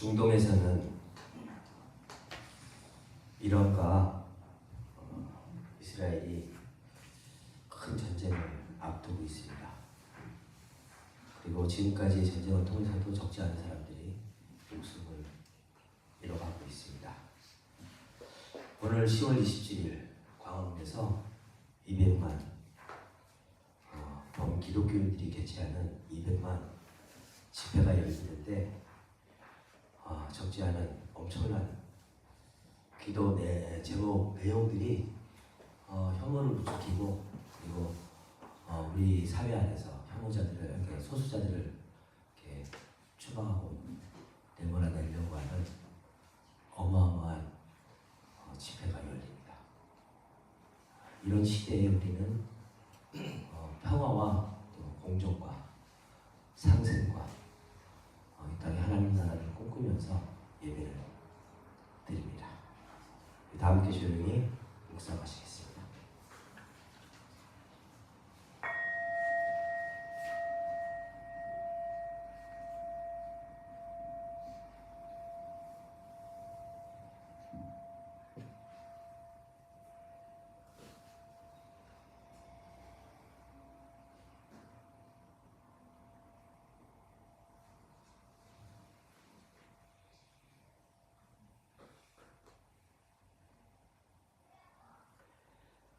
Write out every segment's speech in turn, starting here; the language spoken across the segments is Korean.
중동에서는 이란과 이스라엘이 큰 전쟁을 앞두고 있습니다. 그리고 지금까지의 전쟁을 통해서도 적지 않은 사람들이 목숨을 잃어가고 있습니다. 오늘 10월 27일 광화문에서 200만 범 기독교인들이 개최하는 200만 집회가 열리는데 적지 않은 엄청난 기도 제목 내용들이 혐오를 부추기고 그리고 우리 사회 안에서 혐오자들을 이렇게 소수자들을 이렇게 추방하고 내몰아내려고 하는 어마어마한 집회가 열립니다. 이런 시대에 우리는 평화와 또 공정과 상생과 이 땅에 하나님 나라를 꿈꾸면서 예배를 드립니다. 다 함께 조용히 묵상하시겠습니다.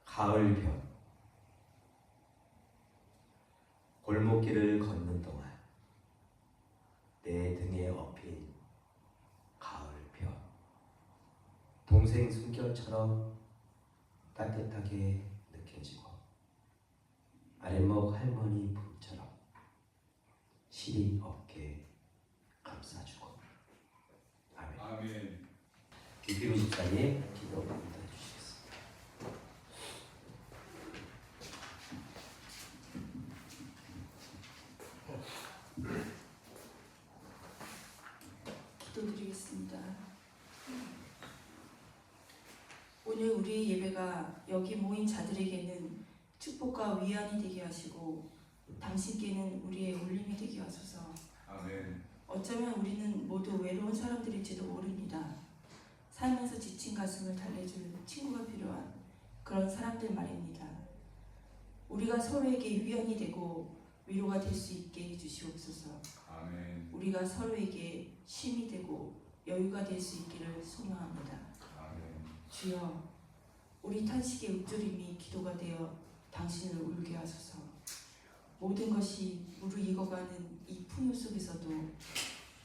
가을볕 골목길을 걷는 동안 내 등에 엎인 가을볕 동생 숨결처럼 따뜻하게 느껴지고 아랫목 할머니 품처럼 시린 어깨 감싸주고 아멘. 아멘. 김필우 집사님 기도 부탁드립니다. 기도드리겠습니다. 오늘 우리 예배가 여기 모인 자들에게는 축복과 위안이 되게 하시고 당신께는 우리의 울림이 되게 하소서. 아멘. 어쩌면 우리는 모두 외로운 사람들일지도 모릅니다. 살면서 지친 가슴을 달래줄 친구가 필요한 그런 사람들 말입니다. 우리가 서로에게 위안이 되고 위로가 될 수 있게 해주시옵소서. 아멘. 우리가 서로에게 쉼이 되고 여유가 될 수 있기를 소망합니다. 아멘. 주여, 우리 탄식의 읊조림이 기도가 되어 당신을 울게 하소서. 모든 것이 무르익어가는 이 풍요 속에서도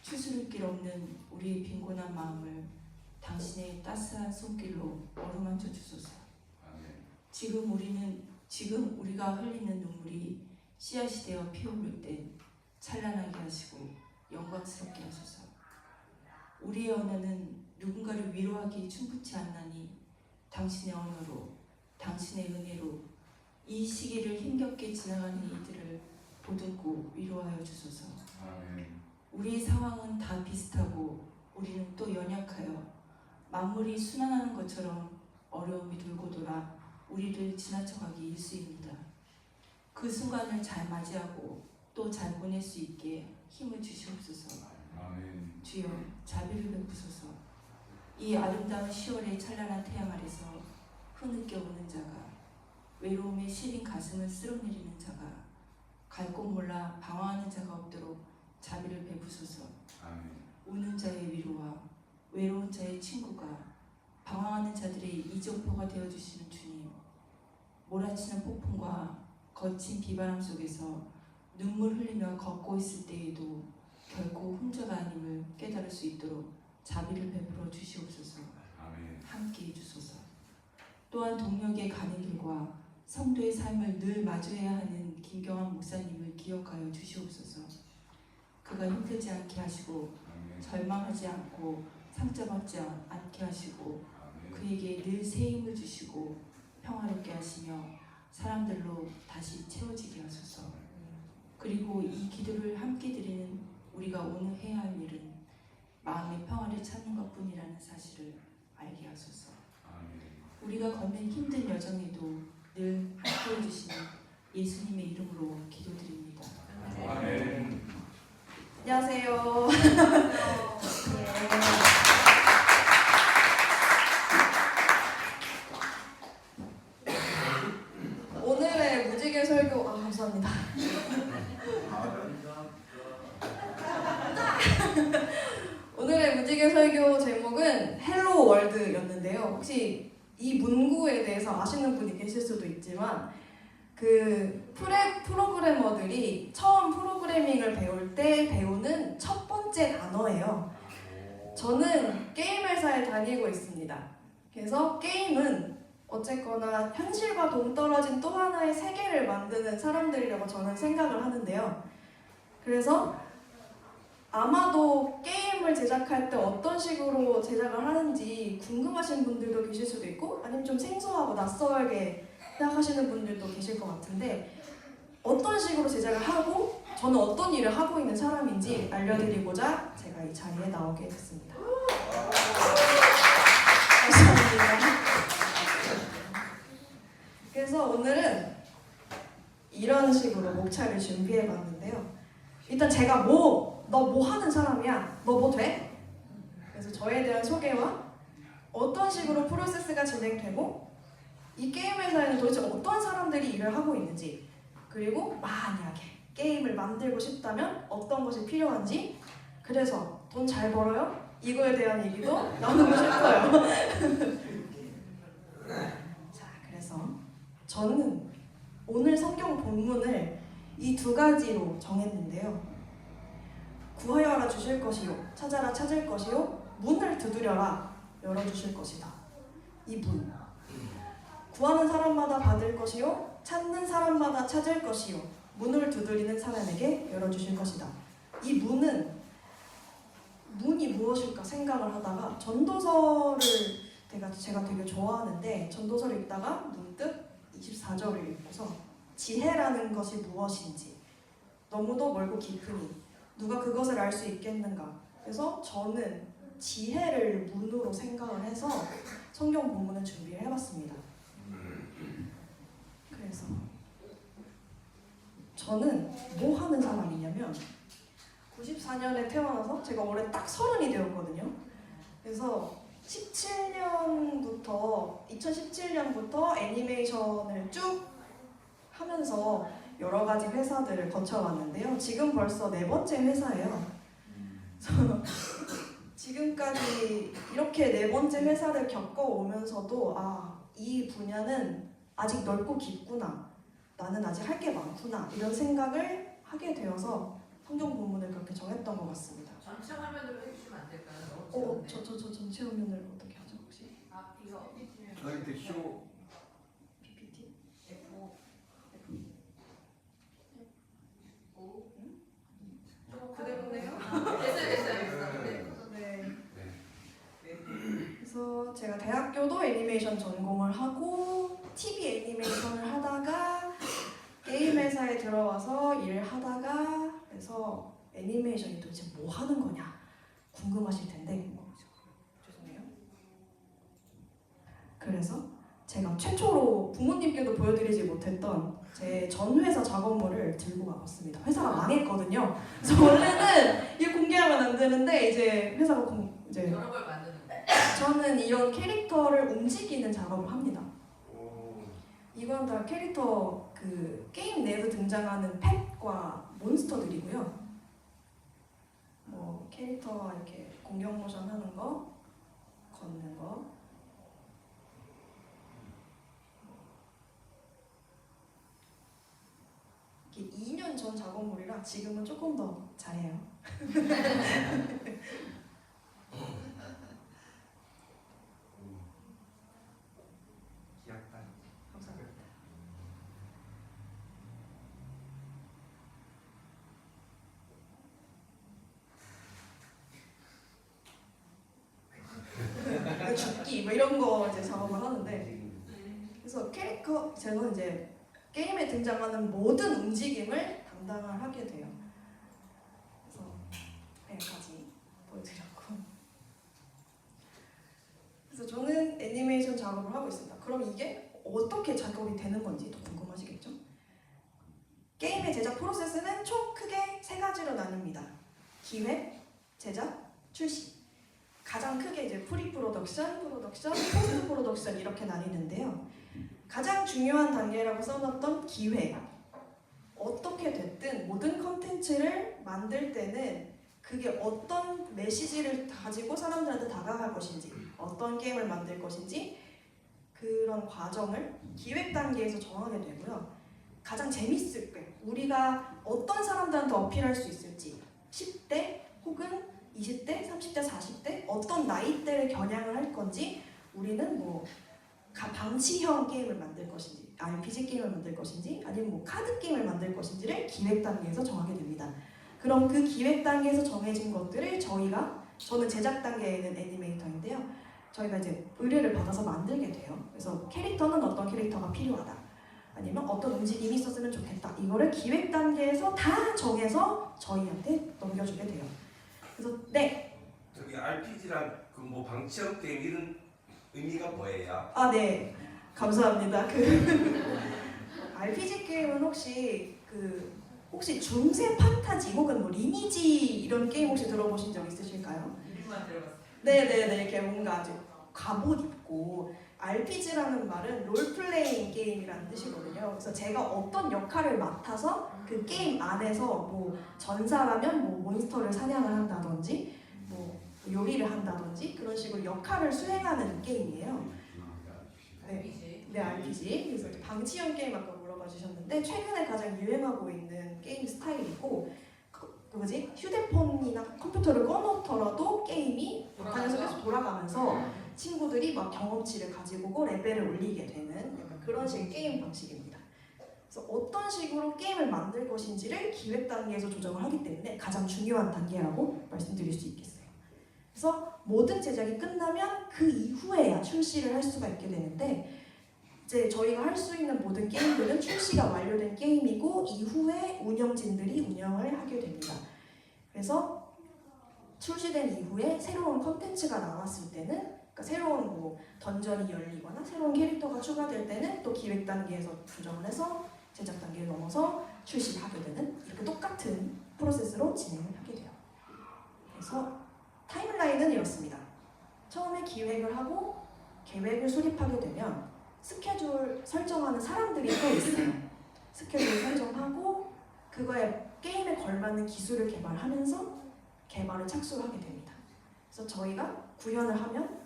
추스를 길 없는 우리의 빈곤한 마음을 당신의 따스한 손길로 어루만져 주소서. 아멘. 지금 우리가 흘리는 눈물이 씨앗이 되어 피어오를 때 찬란하게 하시고 영광스럽게 하소서. 우리의 언어는 누군가를 위로하기에 충분치 않나니 당신의 언어로 당신의 은혜로 이 시기를 힘겹게 지나가는 이들을 보듬고 위로하여 주소서. 아멘. 우리의 상황은 다 비슷하고 우리는 또 연약하여 만물이 순환하는 것처럼 어려움이 돌고 돌아 우리를 지나쳐가기 일쑤입니다. 그 순간을 잘 맞이하고 또 잘 보낼 수 있게 힘을 주시옵소서. 아멘. 주여, 자비를 베푸소서. 이 아름다운 10월의 찬란한 태양 아래서 흐느껴 오는 자가, 외로움에 시린 가슴을 쓸어내리는 자가, 갈 곳 몰라 방황하는 자가 없도록 자비를 베푸소서. 아멘. 우는 자의 위로와 외로운 자의 친구가, 방황하는 자들의 이정표가 되어주시는 주님, 몰아치는 폭풍과 거친 비바람 속에서 눈물 흘리며 걷고 있을 때에도 결코 혼자가 아님을 깨달을 수 있도록 자비를 베풀어 주시옵소서. 아멘. 함께 해주소서. 또한 동력에 가는 길과 성도의 삶을 늘 마주해야 하는 김경환 목사님을 기억하여 주시옵소서. 그가 힘들지 않게 하시고 아멘. 절망하지 않고 상처받지 않게 하시고 아멘. 그에게 늘 새 힘을 주시고 평화롭게 하시며 사람들로 다시 채워지게 하소서. 그리고 이 기도를 함께 드리는 우리가 오늘 해야 할 일은 마음의 평화를 찾는 것뿐이라는 사실을 알게 하소서. 아멘. 우리가 걷는 힘든 여정에도 늘 함께 해주시는 예수님의 이름으로 기도드립니다. 아멘. 안녕하세요. 오늘의 무지개 설교 제목은 헬로 월드였는데요. 혹시 이 문구에 대해서 아시는 분이 계실 수도 있지만 그 프로그래머들이 처음 프로그래밍을 배울 때 배우는 첫 번째 단어예요. 저는 게임 회사에 다니고 있습니다. 그래서 게임은 어쨌거나 현실과 동떨어진 또 하나의 세계를 만드는 사람들이라고 저는 생각을 하는데요. 그래서 아마도 게임을 제작할 때 어떤 식으로 제작을 하는지 궁금하신 분들도 계실 수도 있고 아니면 좀 생소하고 낯설게 생각하시는 분들도 계실 것 같은데 어떤 식으로 제작을 하고 저는 어떤 일을 하고 있는 사람인지 알려드리고자 제가 이 자리에 나오게 됐습니다. 감사합니다. 그래서 오늘은 이런 식으로 목차를 준비해봤는데요. 일단 제가 너 뭐 하는 사람이야? 너 뭐 돼? 그래서 저에 대한 소개와 어떤 식으로 프로세스가 진행되고 이 게임 회사에는 도대체 어떤 사람들이 일을 하고 있는지 그리고 만약에 게임을 만들고 싶다면 어떤 것이 필요한지 그래서 돈 잘 벌어요? 이거에 대한 얘기도 나누고 싶어요. 자, 그래서 저는 오늘 성경 본문을 이 두 가지로 정했는데요. 구하여라 주실 것이요 찾아라 찾을 것이요 문을 두드려라 열어주실 것이다. 이 문. 구하는 사람마다 받을 것이요 찾는 사람마다 찾을 것이요 문을 두드리는 사람에게 열어주실 것이다. 이 문은 문이 무엇일까 생각을 하다가 전도서를 제가 되게 좋아하는데 전도서를 읽다가 문득 24절을 읽고서 지혜라는 것이 무엇인지 너무도 멀고 깊으니 누가 그것을 알 수 있겠는가. 그래서 저는 지혜를 문으로 생각을 해서 성경 본문을 준비를 해봤습니다. 그래서 저는 뭐 하는 사람이냐면 94년에 태어나서 제가 올해 딱 30이 되었거든요. 그래서 2017년부터 애니메이션을 쭉 하면서 여러 가지 회사들을 거쳐왔는데요. 지금 벌써 4번째 회사예요. 지금까지 이렇게 4번째 회사를 겪어오면서도 이 분야는 아직 넓고 깊구나. 나는 아직 할 게 많구나. 이런 생각을 하게 되어서 성경 본문을 그렇게 정했던 것 같습니다. 전체 화면으로 해주시면 안 될까요? 저 전체 화면을 어떻게 하죠 혹시? 이거 저희 쇼 PPT? F5 그대로네요? 됐어요. 네. 그래서 제가 대학교도 애니메이션 전공을 하고 TV 애니메이션을 하다가 게임 회사에 들어와서 일을 하다가 그래서 애니메이션이 도대체 뭐 하는 거냐 궁금하실 텐데 죄송해요. 그래서 제가 최초로 부모님께도 보여드리지 못했던 제 전 회사 작업물을 들고 와봤습니다. 회사가 망했거든요. 그래서 원래는 이거 공개하면 안 되는데 이제 회사가 이제 여러 걸 만드는 거. 저는 이런 캐릭터를 움직이는 작업을 합니다. 이건 다 캐릭터 그 게임 내에서 등장하는 펫과 몬스터들이고요. 뭐 캐릭터와 이렇게 공격 모션 하는 거, 걷는 거. 이게 2년 전 작업물이라 지금은 조금 더 잘해요. 감사합니다. 죽기 뭐 이런 거 이제 작업을 하는데 그래서 캐릭터 저는 이제 게임에 등장하는 모든 움직임을 담당을 하게 돼요. 그래서 여기까지 보여드렸고 그래서 저는 애니메이션 작업을 하고 있습니다. 그럼 이게 어떻게 작업이 되는 건지 더 궁금하시겠죠? 게임의 제작 프로세스는 총 크게 3가지로 나뉩니다. 기획, 제작, 출시. 가장 크게 이제 프리 프로덕션, 포스트 프로덕션 이렇게 나뉘는데요. 가장 중요한 단계라고 써놨던 기획. 어떻게 됐든 모든 컨텐츠를 만들 때는 그게 어떤 메시지를 가지고 사람들한테 다가갈 것인지, 어떤 게임을 만들 것인지 그런 과정을 기획 단계에서 정하게 되고요. 가장 재밌을 때 우리가 어떤 사람들한테 어필할 수 있을지 10대 혹은 20대, 30대, 40대 어떤 나이대를 겨냥을 할 건지 우리는 뭐 방치형 게임을 만들 것인지 RPG 게임을 만들 것인지 아니면 뭐 카드 게임을 만들 것인지를 기획 단계에서 정하게 됩니다. 그럼 그 기획 단계에서 정해진 것들을 저는 제작 단계에 있는 애니메이터인데요. 저희가 이제 의뢰를 받아서 만들게 돼요. 그래서 캐릭터는 어떤 캐릭터가 필요하다. 아니면 어떤 움직임이 있었으면 좋겠다. 이거를 기획 단계에서 다 정해서 저희한테 넘겨주게 돼요. 그래서 저기 RPG랑 그 뭐 방치형 게임 이런 의미가 뭐예요? 네. 감사합니다. RPG 게임은 혹시 중세 판타지 혹은 뭐 리니지 이런 게임 혹시 들어보신 적 있으실까요? 이름만 들어봤어요. 네네네. 이렇게 뭔가 아주 갑옷 입고 RPG라는 말은 롤플레잉 게임이라는 뜻이거든요. 그래서 제가 어떤 역할을 맡아서 그 게임 안에서 뭐 전사라면 뭐 몬스터를 사냥을 한다든지 뭐 요리를 한다든지 그런 식으로 역할을 수행하는 게임이에요. 네, RPG. 그래서 이제 방치형 게임 아까 물어봐 주셨는데 최근에 가장 유행하고 있는 게임 스타일이고 휴대폰이나 컴퓨터를 꺼놓더라도 게임이 방에서 계속 돌아가면서 친구들이 막 경험치를 가지고 오고 레벨을 올리게 되는 약간 그런 식의 게임 방식입니다. 그래서 어떤 식으로 게임을 만들 것인지를 기획 단계에서 조정을 하기 때문에 가장 중요한 단계라고 말씀드릴 수 있겠어요. 그래서 모든 제작이 끝나면 그 이후에야 출시를 할 수가 있게 되는데 이제 저희가 할 수 있는 모든 게임들은 출시가 완료된 게임이고 이후에 운영진들이 운영을 하게 됩니다. 그래서 출시된 이후에 새로운 컨텐츠가 나왔을 때는 그러니까 새로운 뭐 던전이 열리거나 새로운 캐릭터가 추가될 때는 또 기획 단계에서 조정을 해서 제작 단계를 넘어서 출시를 하게 되는 이렇게 똑같은 프로세스로 진행을 하게 돼요. 그래서 타임라인은 이렇습니다. 처음에 기획을 하고 계획을 수립하게 되면 스케줄 설정하는 사람들이 또 있어요. 스케줄 설정하고 그거에 게임에 걸맞는 기술을 개발하면서 개발을 착수를 하게 됩니다. 그래서 저희가 구현을 하면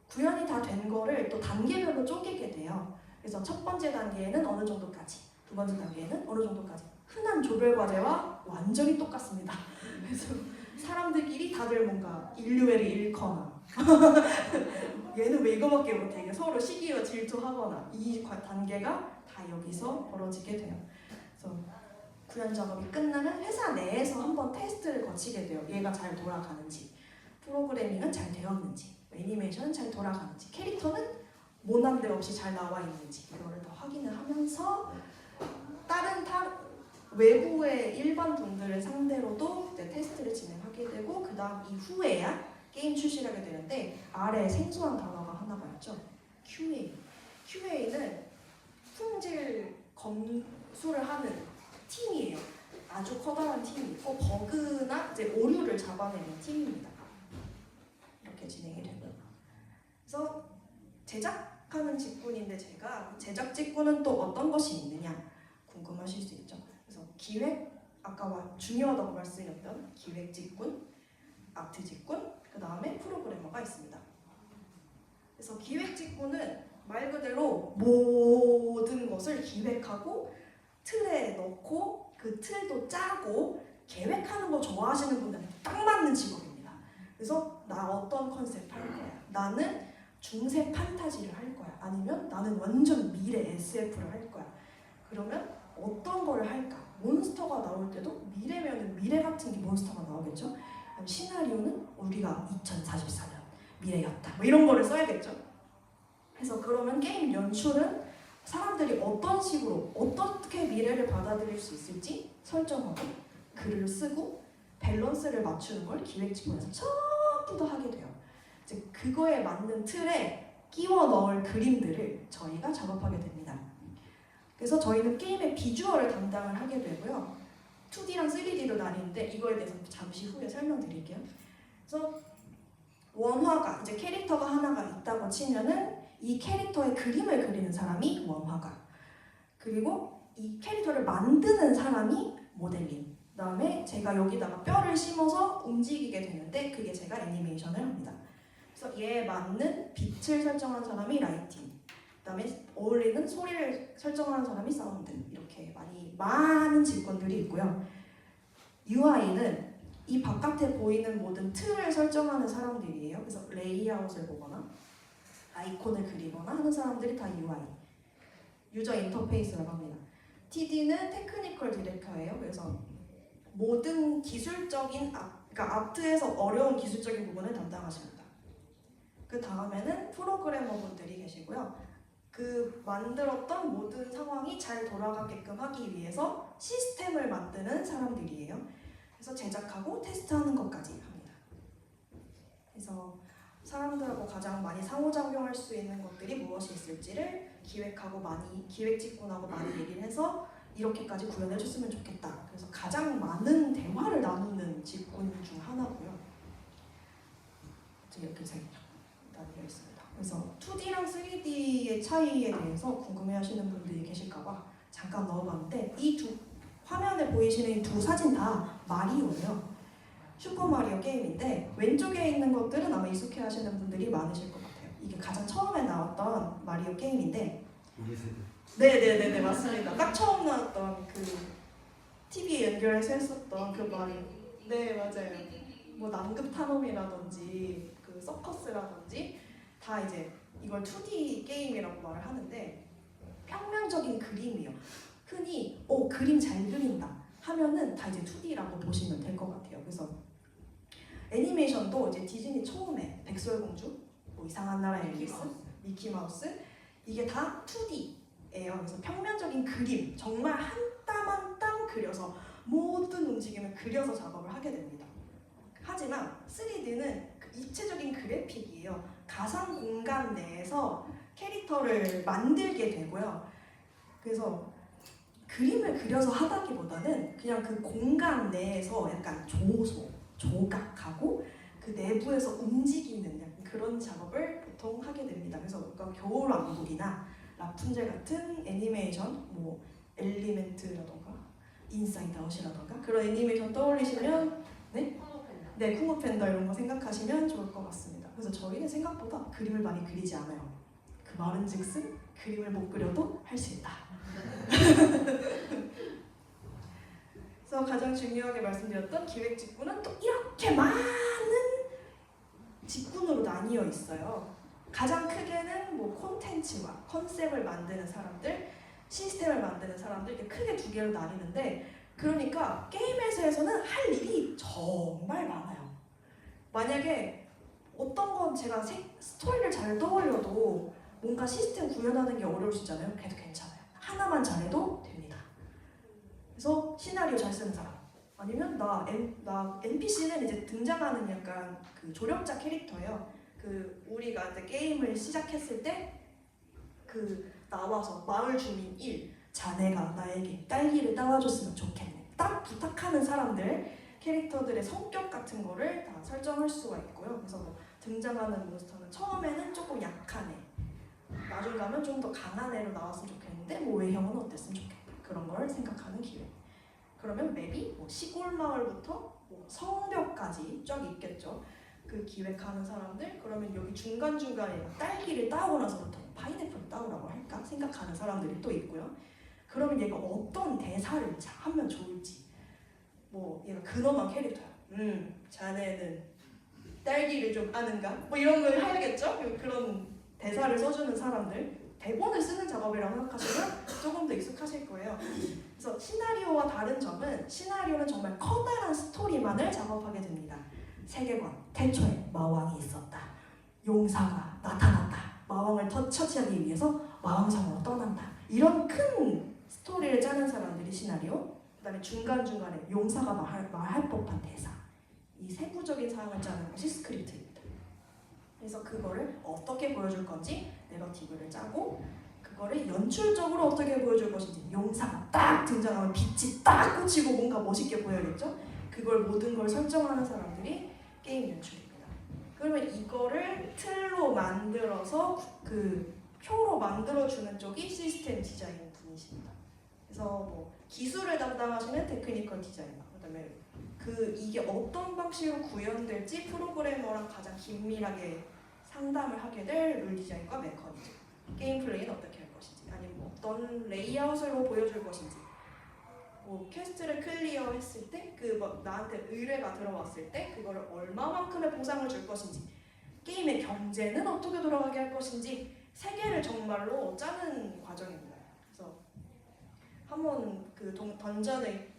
구현이 다 된 거를 또 단계별로 쪼개게 돼요. 그래서 첫 번째 단계에는 어느 정도까지, 두 번째 단계에는 어느 정도까지 흔한 조별 과제와 완전히 똑같습니다. 그래서 사람들끼리 다들 뭔가 인류애를 잃거나 얘는 왜 이거밖에 못해 서로 시기와 질투하거나 이 단계가 다 여기서 벌어지게 돼요. 그래서 구현 작업이 끝나면 회사 내에서 한번 테스트를 거치게 돼요. 얘가 잘 돌아가는지, 프로그래밍은 잘 되었는지, 애니메이션은 잘 돌아가는지, 캐릭터는 모난 데 없이 잘 나와 있는지 이거를 다 확인을 하면서 다른 외부의 일반 분들을 상대로도 이제 테스트를 진행하게 되고 그 다음 이후에야 게임 출시를 하게 되는데 아래에 생소한 단어가 하나가 있죠. QA. QA는 품질 검수를 하는 팀이에요. 아주 커다란 팀이 있고 버그나 이제 오류를 잡아내는 팀입니다. 이렇게 진행이 되고요. 그래서 제작하는 직군인데 제가 제작 직군은 또 어떤 것이 있느냐 궁금하실 수 있죠. 그래서 기획, 아까 중요하다고 말씀드렸던 기획 직군, 아트 직군, 그 다음에 프로그래머가 있습니다. 그래서 기획 직군은 말 그대로 모든 것을 기획하고 틀에 넣고 그 틀도 짜고 계획하는 거 좋아하시는 분들은 딱 맞는 직업입니다. 그래서 나 어떤 컨셉 할 거야? 나는 중세 판타지를 할 거야. 아니면 나는 완전 미래 SF를 할 거야. 그러면 어떤 거를 할까? 몬스터가 나올 때도 미래면은 미래 같은 게 몬스터가 나오겠죠? 시나리오는 우리가 2044년 미래였다. 뭐 이런 거를 써야겠죠? 그래서 그러면 게임 연출은 사람들이 어떤 식으로 어떻게 미래를 받아들일 수 있을지 설정하고 글을 쓰고 밸런스를 맞추는 걸 기획직군에서 전부 다 하게 돼요. 이제 그거에 맞는 틀에 끼워 넣을 그림들을 저희가 작업하게 됩니다. 그래서 저희는 게임의 비주얼을 담당을 하게 되고요. 2D랑 3D로 나뉘는데 이거에 대해서 잠시 후에 설명드릴게요. 그래서 원화가 이제 캐릭터가 하나가 있다고 치면은 이 캐릭터의 그림을 그리는 사람이 원화가, 그리고 이 캐릭터를 만드는 사람이 모델링, 그다음에 제가 여기다가 뼈를 심어서 움직이게 되는데 그게 제가 애니메이션을 합니다. 그래서 얘에 맞는 빛을 설정하는 사람이 라이팅, 그다음에 어울리는 소리를 설정하는 사람이 사운드, 이렇게 많은 직군들이 있고요. UI는 이 바깥에 보이는 모든 틀을 설정하는 사람들이에요. 그래서 레이아웃을 보거나 아이콘을 그리거나 하는 사람들이 다 UI, 유저 인터페이스라고 합니다. TD는 테크니컬 디렉터예요. 그래서 모든 기술적인 그러니까 아트에서 어려운 기술적인 부분을 담당하십니다. 그 다음에는 프로그래머 분들이 계시고요. 그 만들었던 모든 상황이 잘 돌아가게끔 하기 위해서 시스템을 만드는 사람들이에요. 그래서 제작하고 테스트하는 것까지 합니다. 그래서 사람들하고 가장 많이 상호작용할 수 있는 것들이 무엇이 있을지를 기획 직군하고 많이 얘기를 해서 이렇게까지 구현해 줬으면 좋겠다. 그래서 가장 많은 대화를 나누는 직군 중 하나고요. 이렇게 나뉘어 있습니다. 그래서 2D랑 3D의 차이에 대해서 궁금해하시는 분들이 계실까봐 잠깐 넣어봤는데 이 두 화면에 보이시는 이 두 사진 다 마리오예요. 슈퍼마리오 게임인데 왼쪽에 있는 것들은 아마 익숙해하시는 분들이 많으실 것 같아요. 이게 가장 처음에 나왔던 마리오 게임인데 우리 세대. 네네네네 맞습니다. 딱 처음 나왔던 그 TV에 연결해서 했었던 그 마리오. 네 맞아요. 뭐 남극 탐험이라든지 그 서커스라든지 다 이제 이걸 2D 게임이라고 말을 하는데 평면적인 그림이요. 흔히 그림 잘 그린다 하면은 다 이제 2D라고 보시면 될 것 같아요. 그래서 애니메이션도 이제 디즈니 처음에 백설공주, 뭐 이상한 나라의 앨리스, 미키마우스 이게 다 2D예요. 그래서 평면적인 그림 정말 한 땀 한 땀 그려서 모든 움직임을 그려서 작업을 하게 됩니다. 하지만 3D는 입체적인 그래픽이에요. 가상 공간 내에서 캐릭터를 만들게 되고요. 그래서 그림을 그려서 하다기보다는 그냥 그 공간 내에서 약간 조각하고 그 내부에서 움직이는 약간 그런 작업을 보통 하게 됩니다. 그래서 뭔가 겨울왕국이나 라푼젤 같은 애니메이션, 뭐 엘리멘트라던가 인사이드 아웃이라던가 그런 애니메이션 떠올리시면 네, 쿵푸 팬더 이런 거 생각하시면 좋을 것 같습니다. 그래서 저희는 생각보다 그림을 많이 그리지 않아요. 그 말은즉슨 그림을 못 그려도 할 수 있다. 그래서 가장 중요하게 말씀드렸던 기획 직군은 또 이렇게 많은 직군으로 나뉘어 있어요. 가장 크게는 뭐 콘텐츠와 컨셉을 만드는 사람들, 시스템을 만드는 사람들 이렇게 크게 두 개로 나뉘는데 그러니까 게임 회사에서는 할 일이 정말 많아요. 만약에 어떤 건 제가 스토리를 잘 떠올려도 뭔가 시스템 구현하는 게 어려우시잖아요. 그래도 괜찮아요. 하나만 잘해도 됩니다. 그래서 시나리오 잘 쓰는 사람 아니면 나 NPC는 이제 등장하는 약간 그 조력자 캐릭터예요. 그 우리가 이제 게임을 시작했을 때 그 나와서 마을 주민 1 자네가 나에게 딸기를 따와줬으면 좋겠네 딱 부탁하는 사람들 캐릭터들의 성격 같은 거를 다 설정할 수가 있고요. 그래서 뭐 등장하는 몬스터는 처음에는 조금 약한 애, 나중 가면 좀 더 강한 애로 나왔으면 좋겠는데 뭐 외형은 어땠으면 좋겠다 그런 걸 생각하는 기획. 그러면 맵이 뭐 시골 마을부터 뭐 성벽까지 쫙 있겠죠. 그 기획하는 사람들 그러면 여기 중간중간에 딸기를 따고 나서부터 파인애플을 따오라고 할까 생각하는 사람들이 또 있고요. 그러면 얘가 어떤 대사를 하면 좋을지 뭐 얘가 근엄한 캐릭터야. 자네는 딸기를 좀 아는가? 뭐 이런 걸 해야겠죠? 그런 대사를 써주는 사람들 대본을 쓰는 작업이라고 생각하시면 조금 더 익숙하실 거예요. 그래서 시나리오와 다른 점은 시나리오는 정말 커다란 스토리만을 작업하게 됩니다. 세계관, 태초에 마왕이 있었다. 용사가 나타났다. 마왕을 처치하기 위해서 마왕성으로 떠난다. 이런 큰 스토리를 짜는 사람들이 시나리오. 그 다음에 중간중간에 용사가 말할 법한 대사. 이 세부적인 사항을 짜는 것이 스크립트입니다. 그래서 그거를 어떻게 보여줄 건지 내러티브를 짜고 그거를 연출적으로 어떻게 보여줄 것인지 용사가 딱 등장하면 빛이 딱 꽂히고 뭔가 멋있게 보여야겠죠? 그걸 모든 걸 설정하는 사람들이 게임 연출입니다. 그러면 이거를 틀로 만들어서 그 표로 만들어주는 쪽이 시스템 디자인 분이십니다. 그래서 뭐 기술을 담당하시는 테크니컬 디자이너, 그다음에 이게 어떤 방식으로 구현될지 프로그래머랑 가장 긴밀하게 상담을 하게 될 룰 디자인과 메커니즘, 게임 플레이는 어떻게 할 것인지, 아니면 뭐 어떤 레이아웃으로 보여줄 것인지, 뭐 퀘스트를 클리어했을 때 나한테 의뢰가 들어왔을 때 그거를 얼마만큼의 보상을 줄 것인지, 게임의 경제는 어떻게 돌아가게 할 것인지 세계를 정말로 짜는 과정입니다. 그래서 한번 그 던전을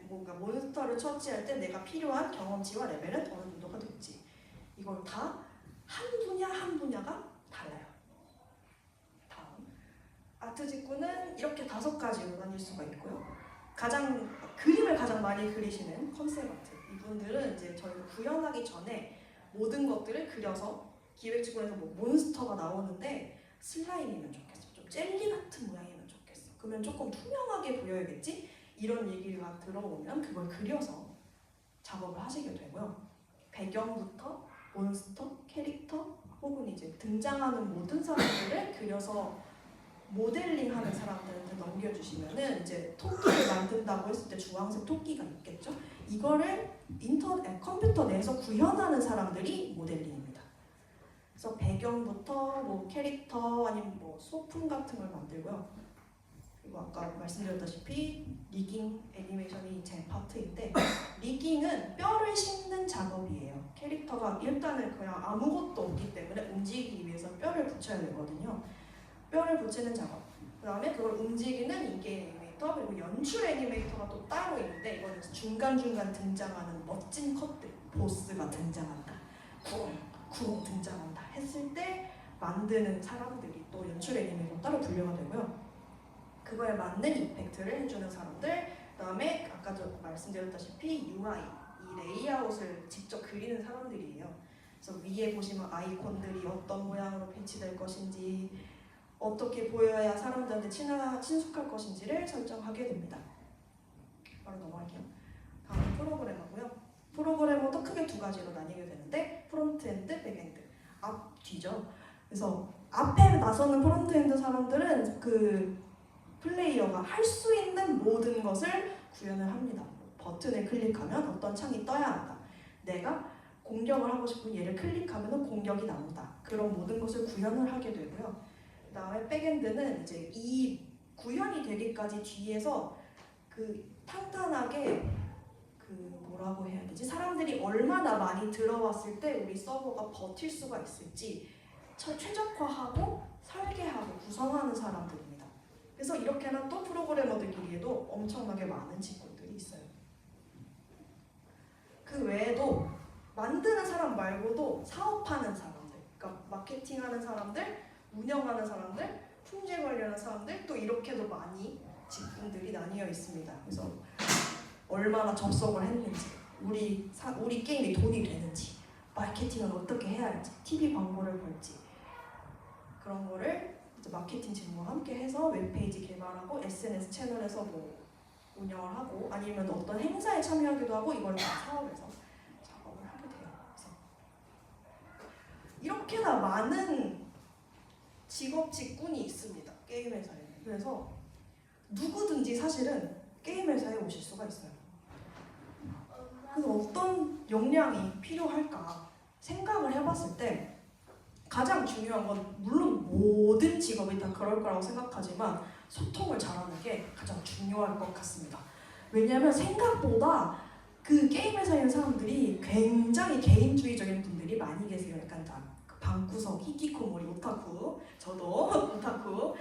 뭔가 몬스터를 처치할 때 내가 필요한 경험치와 레벨은 어느 정도가 될지, 이걸 다 한 분야 한 분야가 달라요. 다음, 아트 직구는 이렇게 5가지로 나뉠 수가 있고요. 그림을 가장 많이 그리시는 컨셉 아트, 이분들은 이제 저희가 구현하기 전에 모든 것들을 그려서 기획직군에서 뭐 몬스터가 나오는데 슬라임이면 좋겠어, 좀 젤리 같은 모양이면 좋겠어, 그러면 조금 투명하게 보여야겠지, 이런 얘기가 들어오면 그걸 그려서 작업을 하시게 되고요. 배경부터 몬스터, 캐릭터, 혹은 이제 등장하는 모든 사람들을 그려서 모델링하는 사람들한테 넘겨주시면은 이제 토끼를 만든다고 했을 때 주황색 토끼가 있겠죠? 이거를 컴퓨터 내에서 구현하는 사람들이 모델링입니다. 그래서 배경부터 뭐 캐릭터 아니면 뭐 소품 같은 걸 만들고요. 그리고 아까 말씀드렸다시피 리깅 애니메이션이 제 파트인데, 리깅은 뼈를 심는 작업이에요. 캐릭터가 일단은 그냥 아무것도 없기 때문에 움직이기 위해서 뼈를 붙여야 되거든요. 뼈를 붙이는 작업, 그 다음에 그걸 움직이는 인게임 애니메이터, 그리고 연출 애니메이터가 또 따로 있는데, 이거는 중간중간 등장하는 멋진 컷들, 보스가 등장한다, 쿵쿵 등장한다 했을 때 만드는 사람들이 또 연출 애니메이터 따로 분류가 되고요. 그거에 맞는 이펙트를 해주는 사람들, 그 다음에 아까 말씀드렸다시피 UI, 이 레이아웃을 직접 그리는 사람들이에요. 그래서 위에 보시면 아이콘들이 어떤 모양으로 배치될 것인지, 어떻게 보여야 사람들한테 친숙할 것인지를 설정하게 됩니다. 바로 넘어갈게요. 다음은 프로그래머고요. 프로그래머도 크게 2가지로 나뉘게 되는데, 프론트엔드, 백엔드, 앞, 뒤죠. 그래서 앞에 나서는 프론트엔드 사람들은 그 플레이어가 할 수 있는 모든 것을 구현을 합니다. 버튼을 클릭하면 어떤 창이 떠야 한다, 내가 공격을 하고 싶은 얘를 클릭하면 공격이 나온다, 그런 모든 것을 구현을 하게 되고요. 그 다음에 백엔드는 이제 이 구현이 되기까지 뒤에서 그 탄탄하게 뭐라고 해야 되지? 사람들이 얼마나 많이 들어왔을 때 우리 서버가 버틸 수가 있을지 최적화하고 설계하고 구성하는 사람들입니다. 그래서 이렇게는 또 프로그래머들끼리에도 엄청나게 많은 직군들이 있어요. 그 외에도 만드는 사람 말고도 사업하는 사람들, 그러니까 마케팅하는 사람들, 운영하는 사람들, 품질 관리하는 사람들, 또 이렇게도 많이 직군들이 나뉘어 있습니다. 그래서 얼마나 접속을 했는지, 우리 게임이 돈이 되는지, 마케팅을 어떻게 해야 할지, TV 광고를 걸지, 그런 거를 이제 마케팅 직무와 함께 해서 웹페이지 개발하고 SNS 채널에서 뭐 운영을 하고, 아니면 어떤 행사에 참여하기도 하고, 이걸 다 사업에서 작업을 하게 돼요. 그래서 이렇게나 많은 직업 직군이 있습니다, 게임 회사에는. 그래서 누구든지 사실은 게임 회사에 오실 수가 있어요. 그래서 어떤 역량이 필요할까 생각을 해봤을 때, 가장 중요한 건 물론 모든 직업이 다 그럴 거라고 생각하지만 소통을 잘하는 게 가장 중요할 것 같습니다. 왜냐하면 생각보다 그 게임 회사에 있는 사람들이 굉장히 개인주의적인 분들이 많이 계세요. 약간 다 방구석, 히키코모리, 오타쿠, 저도 오타쿠.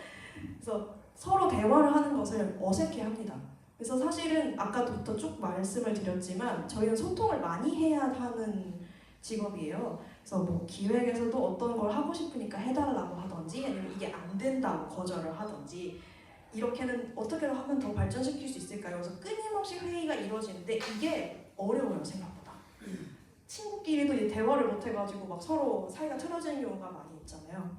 그래서 서로 대화를 하는 것을 어색해합니다. 그래서 사실은 아까부터 쭉 말씀을 드렸지만 저희는 소통을 많이 해야 하는 직업이에요. 그래서 뭐 기획에서도 어떤 걸 하고 싶으니까 해달라고 하던지, 아니면 이게 안 된다고 거절을 하던지, 이렇게는 어떻게 하면 더 발전시킬 수 있을까요? 그래서 끊임없이 회의가 이루어지는데 이게 어려워요, 생각보다. 친구끼리도 이제 대화를 못 해가지고 막 서로 사이가 틀어지는 경우가 많이 있잖아요.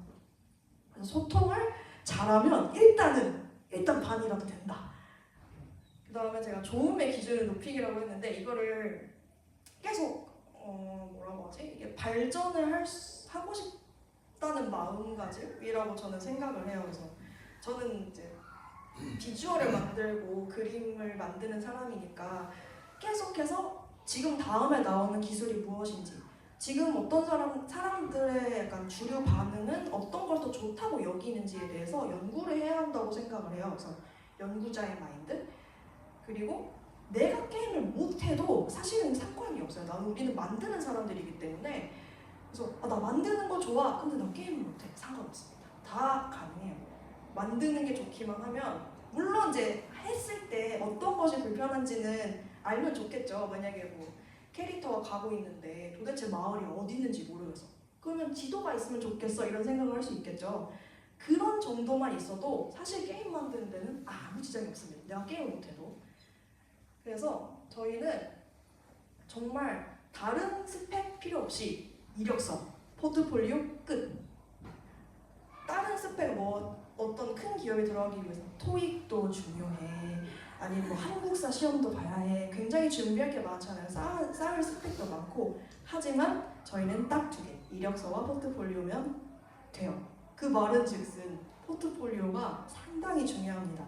그래서 소통을 잘하면 일단 반이라도 된다. 그 다음에 제가 좋음의 기준을 높이기라고 했는데, 이거를 계속 뭐라고 하지? 이게 발전을 하고 싶다는 마음가짐이라고 저는 생각을 해요. 그래서 저는 이제 비주얼을 만들고 그림을 만드는 사람이니까 계속해서 지금 다음에 나오는 기술이 무엇인지, 지금 어떤 사람들의 약간 주류 반응은 어떤 걸 더 좋다고 여기는지에 대해서 연구를 해야 한다고 생각을 해요. 그래서 연구자의 마인드. 그리고 내가 게임을 못해도 사실은 상관이 없어요. 우리는 만드는 사람들이기 때문에. 그래서 나 만드는 거 좋아. 근데 나 게임을 못해. 상관없습니다. 다 가능해요. 만드는 게 좋기만 하면, 물론 이제 했을 때 어떤 것이 불편한지는 알면 좋겠죠. 만약에 뭐 캐릭터가 가고 있는데 도대체 마을이 어디 있는지 모르겠어. 그러면 지도가 있으면 좋겠어. 이런 생각을 할 수 있겠죠. 그런 정도만 있어도 사실 게임 만드는 데는 아무 지장이 없습니다. 내가 게임을 못해도. 그래서 저희는 정말 다른 스펙 필요 없이 이력서, 포트폴리오 끝. 다른 스펙 뭐 어떤 큰 기업에 들어가기 위해서 토익도 중요해. 아니면 뭐 한국사 시험도 봐야 해. 굉장히 준비할 게 많잖아요. 쌓을 스펙도 많고. 하지만 저희는 딱 2개. 이력서와 포트폴리오면 돼요. 그 말은 즉슨 포트폴리오가 상당히 중요합니다.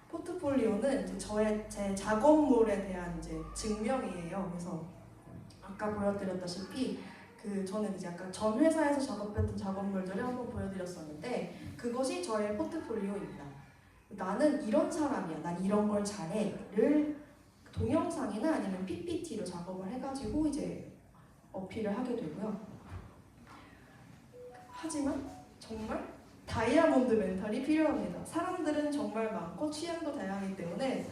포트폴리오는 이제 제 작업물에 대한 이제 증명이에요. 그래서 아까 보여드렸다시피 저는 이제 약간 전 회사에서 작업했던 작업물들을 한번 보여드렸었는데, 그것이 저의 포트폴리오입니다. 나는 이런 사람이야, 난 이런 걸 잘해를 동영상이나 아니면 PPT로 작업을 해가지고 이제 어필을 하게 되고요. 하지만 정말 다이아몬드 멘탈이 필요합니다. 사람들은 정말 많고 취향도 다양하기 때문에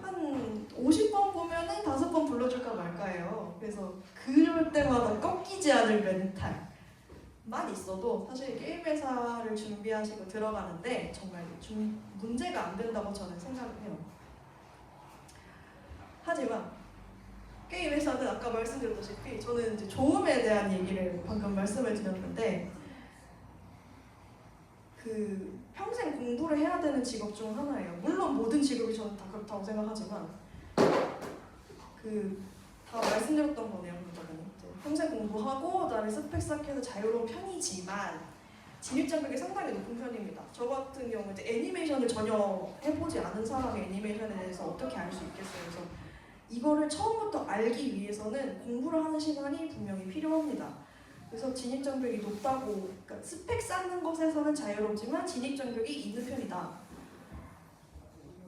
한 50번 보면은 5번 불러줄까 말까예요. 그래서 그럴 때마다 꺾이지 않을 멘탈만 있어도 사실 게임 회사를 준비하시고 들어가는데 정말 문제가 안 된다고 저는 생각을 해요. 하지만 게임 회사는 아까 말씀드렸다시피 저는 이제 조음에 대한 얘기를 방금 말씀을 드렸는데, 평생 공부를 해야 되는 직업 중 하나예요. 물론 모든 직업이 저는 다 그렇다고 생각하지만 다 말씀드렸던 거네요. 평생 공부하고 그다음에 스펙 쌓기에서 자유로운 편이지만 진입장벽이 상당히 높은 편입니다. 저 같은 경우 이제 애니메이션을 전혀 해보지 않은 사람이 애니메이션에 대해서 어떻게 알 수 있겠어요. 그래서 이거를 처음부터 알기 위해서는 공부를 하는 시간이 분명히 필요합니다. 그래서 진입장벽이 높다고, 그러니까 스펙 쌓는 것에서는 자유롭지만 진입장벽이 있는 편이다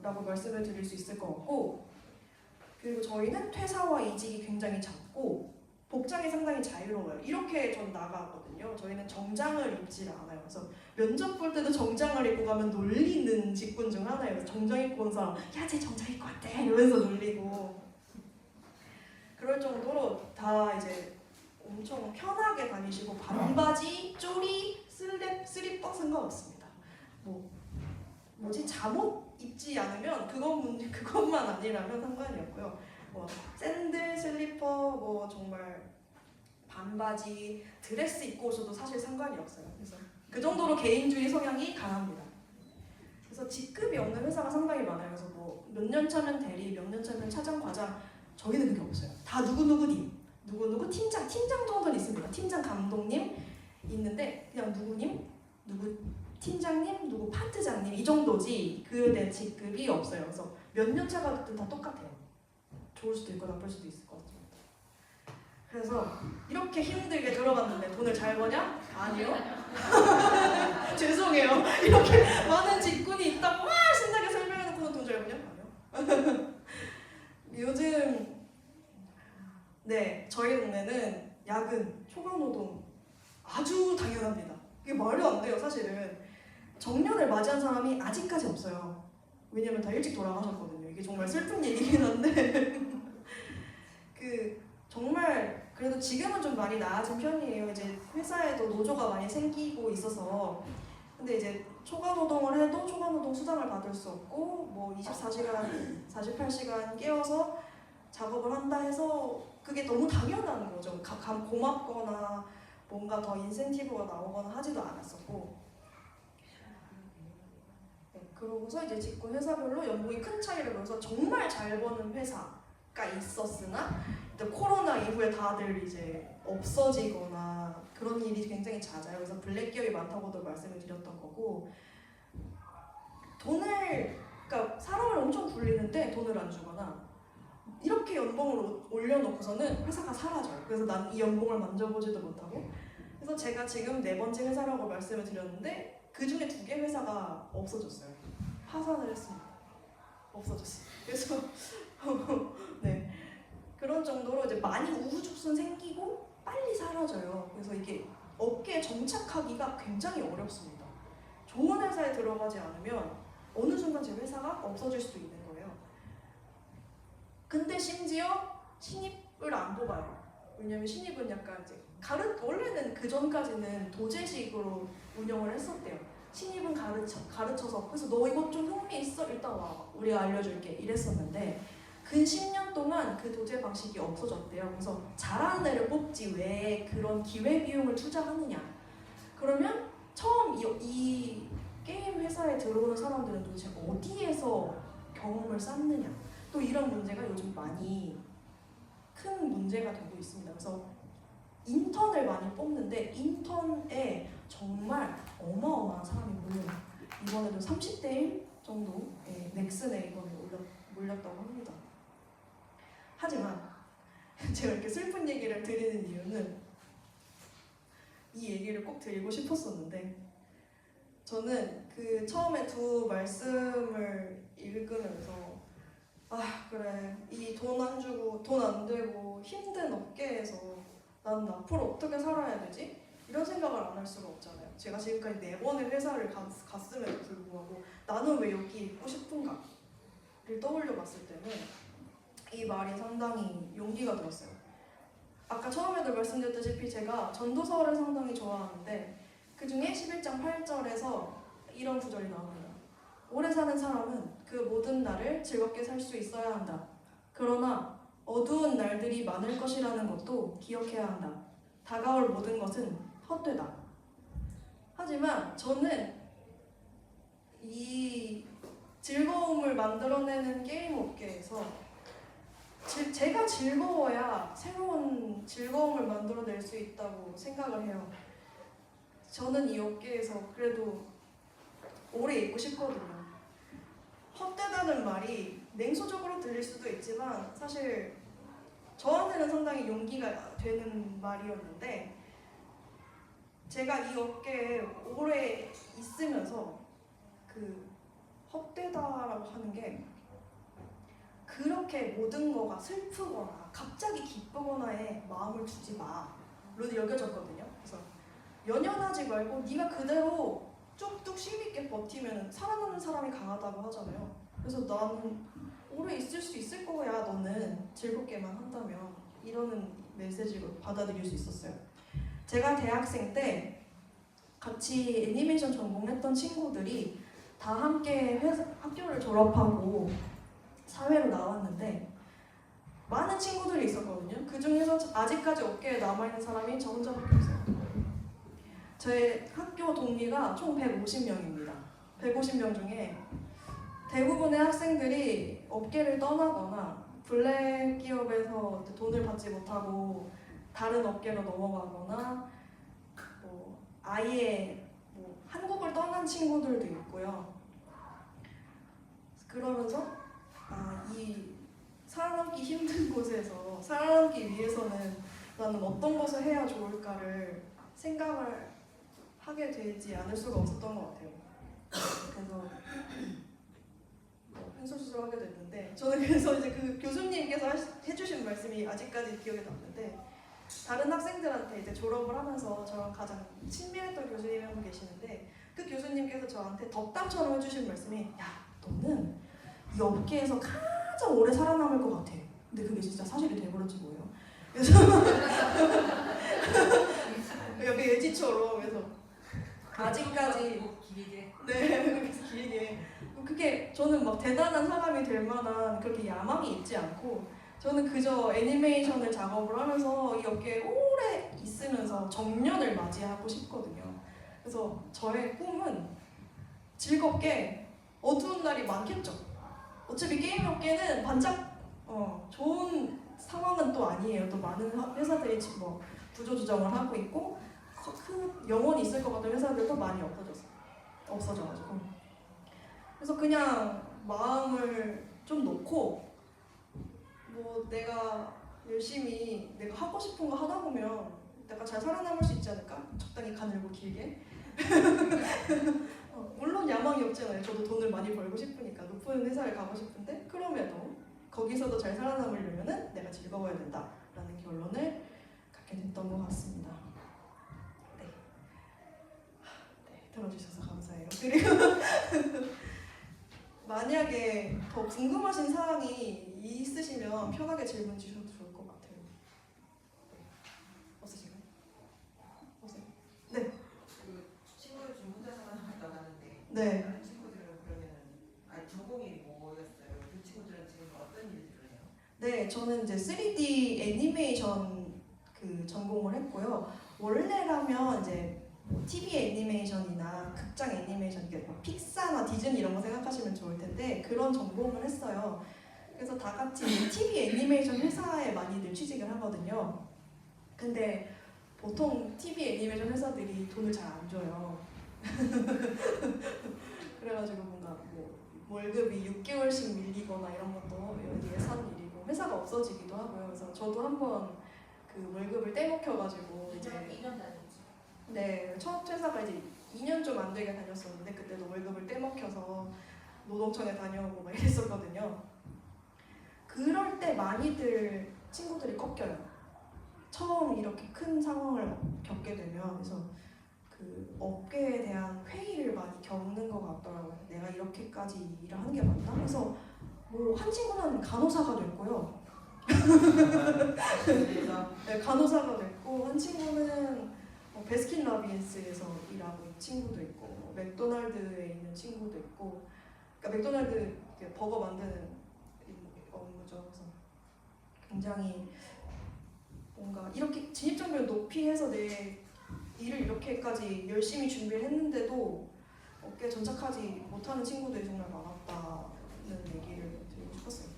라고 말씀을 드릴 수 있을 것 같고, 그리고 저희는 퇴사와 이직이 굉장히 작고 복장이 상당히 자유로워요. 이렇게 전 나가거든요. 저희는 정장을 입지 않아요. 그래서 면접 볼 때도 정장을 입고 가면 놀리는 직군 중 하나예요. 정장 입고 온 사람, 야, 쟤 정장 입고 왔대 이러면서 놀리고, 그럴 정도로 다 이제 엄청 편하게 다니시고 반바지, 쪼리, 슬리퍼 상관없습니다. 잠옷 입지 않으면 그것만 아니라면 상관이 없고요. 샌들, 슬리퍼, 정말 반바지, 드레스 입고 오셔도 사실 상관이 없어요. 그래서 그 정도로 개인주의 성향이 강합니다. 그래서 직급이 없는 회사가 상당히 많아요. 그래서 몇 년 차면 대리, 몇 년 차면 차장, 과장, 저희는 그게 없어요. 다 누구님, 누구 팀장 정도는 있습니다. 팀장, 감독님 있는데 그냥 누구님, 누구 팀장님, 누구 파트장님 이 정도지 그에 대한 직급이 없어요. 그래서 몇 년 차가 됐든 다 똑같아요. 좋을 수도 있고 나쁠 수도 있을 것 같습니다. 그래서 이렇게 힘들게 들어갔는데 돈을 잘 버냐? 아니요. 죄송해요. 이렇게 많은 직군이 있다고 막 신나게 설명해놓고는 돈 잘 버냐? 아니요. 요즘 저희 동네는 야근, 초과노동 아주 당연합니다. 이게 말이 안 돼요. 사실은 정년을 맞이한 사람이 아직까지 없어요. 왜냐면 다 일찍 돌아가셨거든요. 이게 정말 슬픈 얘기긴 한데 정말 그래도 지금은 좀 많이 나아진 편이에요. 이제 회사에도 노조가 많이 생기고 있어서. 근데 이제 초과노동을 해도 초과노동 수당을 받을 수 없고 24시간, 48시간 깨워서 작업을 한다 해서 그게 너무 당연한 거죠. 고맙거나 뭔가 더 인센티브가 나오거나 하지도 않았었고. 그러고서 이제 직군 회사별로 연봉이 큰 차이를 보여서 정말 잘 버는 회사가 있었으나 코로나 이후에 다들 이제 없어지거나 그런 일이 굉장히 잦아요. 그래서 블랙 기업이 많다고도 말씀을 드렸던 거고, 그러니까 사람을 엄청 굴리는데 돈을 안 주거나 이렇게 연봉을 올려놓고서는 회사가 사라져요. 그래서 난 이 연봉을 만져보지도 못하고. 그래서 제가 지금 4번째 회사라고 말씀을 드렸는데 그 중에 2개 회사가 없어졌어요. 파산을 했습니다. 없어졌어요. 그래서 네, 그런 정도로 이제 많이 우후죽순 생기고 빨리 사라져요. 그래서 이게 업계에 정착하기가 굉장히 어렵습니다. 좋은 회사에 들어가지 않으면 어느 순간 제 회사가 없어질 수도 있는 거예요. 근데 심지어 신입을 안 뽑아요. 왜냐면 신입은 약간 이제 원래는 그 전까지는 도제식으로 운영을 했었대요. 신입은 가르쳐서 그래서 너 이것 좀 흥미 있어? 일단 와, 우리가 알려줄게 이랬었는데 근 10년 동안 그 도제 방식이 없어졌대요. 그래서 잘하는 애를 뽑지 왜 그런 기회 비용을 투자하느냐. 그러면 처음 이 게임 회사에 들어오는 사람들은 도대체 어디에서 경험을 쌓느냐. 또 이런 문제가 요즘 많이 큰 문제가 되고 있습니다. 그래서 인턴을 많이 뽑는데 인턴에 정말 어마어마한 사람이 몰려요. 이번에도 30대 1 정도의 넥슨에 이번에 몰렸다고 합니다. 하지만 제가 이렇게 슬픈 얘기를 드리는 이유는 이 얘기를 꼭 드리고 싶었었는데 저는 그 처음에 두 말씀을 읽으면서 아 그래 이 돈 안 주고 돈 안 되고 힘든 업계에서 나는 앞으로 어떻게 살아야 되지? 이런 생각을 안 할 수가 없잖아요. 제가 지금까지 4번의 회사를 갔음에도 불구하고 나는 왜 여기 있고 싶은가를 떠올려 봤을 때는 이 말이 상당히 용기가 되었어요. 아까 처음에도 말씀드렸다시피 제가 전도서를 상당히 좋아하는데 그 중에 11장 8절에서 이런 구절이 나옵니다. 오래 사는 사람은 그 모든 날을 즐겁게 살 수 있어야 한다. 그러나 어두운 날들이 많을 것이라는 것도 기억해야 한다. 다가올 모든 것은 헛되다. 하지만 저는 이 즐거움을 만들어내는 게임 업계에서 제가 즐거워야 새로운 즐거움을 만들어낼 수 있다고 생각을 해요. 저는 이 업계에서 그래도 오래 있고 싶거든요. 헛되다는 말이 냉소적으로 들릴 수도 있지만 사실 저한테는 상당히 용기가 되는 말이었는데 제가 이 업계에 오래 있으면서 그 헛되다라고 하는 게 그렇게 모든 거가 슬프거나 갑자기 기쁘거나에 마음을 두지 마로 여겨졌거든요. 그래서 연연하지 말고 네가 그대로 뚝뚝 힘있게 버티면 살아남는 사람이 강하다고 하잖아요. 그래서 나는 오래 있을 수 있을 거야 너는 즐겁게만 한다면 이러는 메시지로 받아들일 수 있었어요. 제가 대학생 때 같이 애니메이션 전공했던 친구들이 다 함께 학교를 졸업하고 사회로 나왔는데 많은 친구들이 있었거든요. 그 중에서 아직까지 업계에 남아있는 사람이 저 혼자밖에 없어요. 저희 학교 동기가 총 150명입니다. 150명 중에 대부분의 학생들이 업계를 떠나거나 블랙 기업에서 돈을 받지 못하고 다른 업계로 넘어가거나 아예 한국을 떠난 친구들도 있고요. 그러면서 이 살아남기 힘든 곳에서 살아남기 위해서는 나는 어떤 것을 해야 좋을까를 생각을 하게 되지 않을 수가 없었던 것 같아요. 그래서 횡설수설 하게 됐는데 저는 그래서 이제 그 교수님께서 해주신 말씀이 아직까지 기억에 남는데 다른 학생들한테 이제 졸업을 하면서 저랑 가장 친밀했던 교수님이 한 분 계시는데 그 교수님께서 저한테 덕담처럼 해주신 말씀이 야 너는 이 업계에서 가장 오래 살아남을 것 같아. 근데 그게 진짜 사실이 돼버렸지 뭐예요. 그래서 여기 예지처럼 그래서 아직까지 길게 네 길게 그게 저는 막 대단한 사람이 될 만한 그렇게 야망이 있지 않고 저는 그저 애니메이션을 작업을 하면서 이 업계에 오래 있으면서 정년을 맞이하고 싶거든요. 그래서 저의 꿈은 즐겁게 어두운 날이 많겠죠. 어차피 게임 업계는 반짝 좋은 상황은 또 아니에요. 또 많은 회사들이 지금 구조조정을 하고 있고 큰 영원히 있을 것 같은 회사들도 많이 없어져가지고 그래서 그냥 마음을 좀 놓고 뭐 내가 열심히 내가 하고 싶은 거 하다 보면 내가 잘 살아남을 수 있지 않을까? 적당히 가늘고 길게. 물론 야망이 없잖아요. 저도 돈을 많이 벌고 싶으니까 높은 회사를 가고 싶은데 그럼에도 거기서도 잘 살아남으려면은 내가 즐거워야 된다라는 결론을 갖게 됐던 것 같습니다. 네, 들어주셔서 감사해요. 그리고 만약에 더 궁금하신 사항이 있으시면 편하게 질문 주셔도 좋을 것 같아요. 네. 없으신가요? 없어요? 네. 그 친구들 중 혼자 살아남았다고 하는데 네. 다른 친구들은 그러면은 아니 전공이 뭐였어요? 그 친구들은 지금 어떤 일들을 해요? 네, 저는 이제 3D 애니메이션 그 전공을 했고요. 원래라면 이제 TV 애니메이션이나 극장 애니메이션, 이게 뭐 픽사나 디즈니 이런 거 생각하시면 좋을 텐데 그런 전공을 했어요. 그래서 다 같이 TV 애니메이션 회사에 많이들 취직을 하거든요. 근데 보통 TV 애니메이션 회사들이 돈을 잘 안 줘요. 그래가지고 뭔가 뭐 월급이 6개월씩 밀리거나 이런 것도 예산 일이고 회사가 없어지기도 하고요. 그래서 저도 한번 그 월급을 떼먹혀가지고 이제 2년 다녔지. 네, 첫 회사가 이제 2년 좀 안 되게 다녔었는데 그때도 월급을 떼먹혀서 노동청에 다녀오고 막 이랬었거든요. 그럴 때 많이들 친구들이 꺾여요. 처음 이렇게 큰 상황을 겪게 되면. 그래서 그 업계에 대한 회의를 많이 겪는 것 같더라고요. 내가 이렇게까지 일을 하는 게 맞나? 그래서 뭐 한 친구는 간호사가 됐고요. 네, 간호사가 됐고 한 친구는 베스킨라빈스에서 일하고 있는 친구도 있고 맥도날드에 있는 친구도 있고. 그러니까 맥도날드 버거 만드는 업무죠. 그래서 굉장히 뭔가 이렇게 진입장벽을 높이 해서 내 일을 이렇게까지 열심히 준비를 했는데도 어깨에 전착하지 못하는 친구들이 정말 많았다는 얘기를 드리고 싶었어요.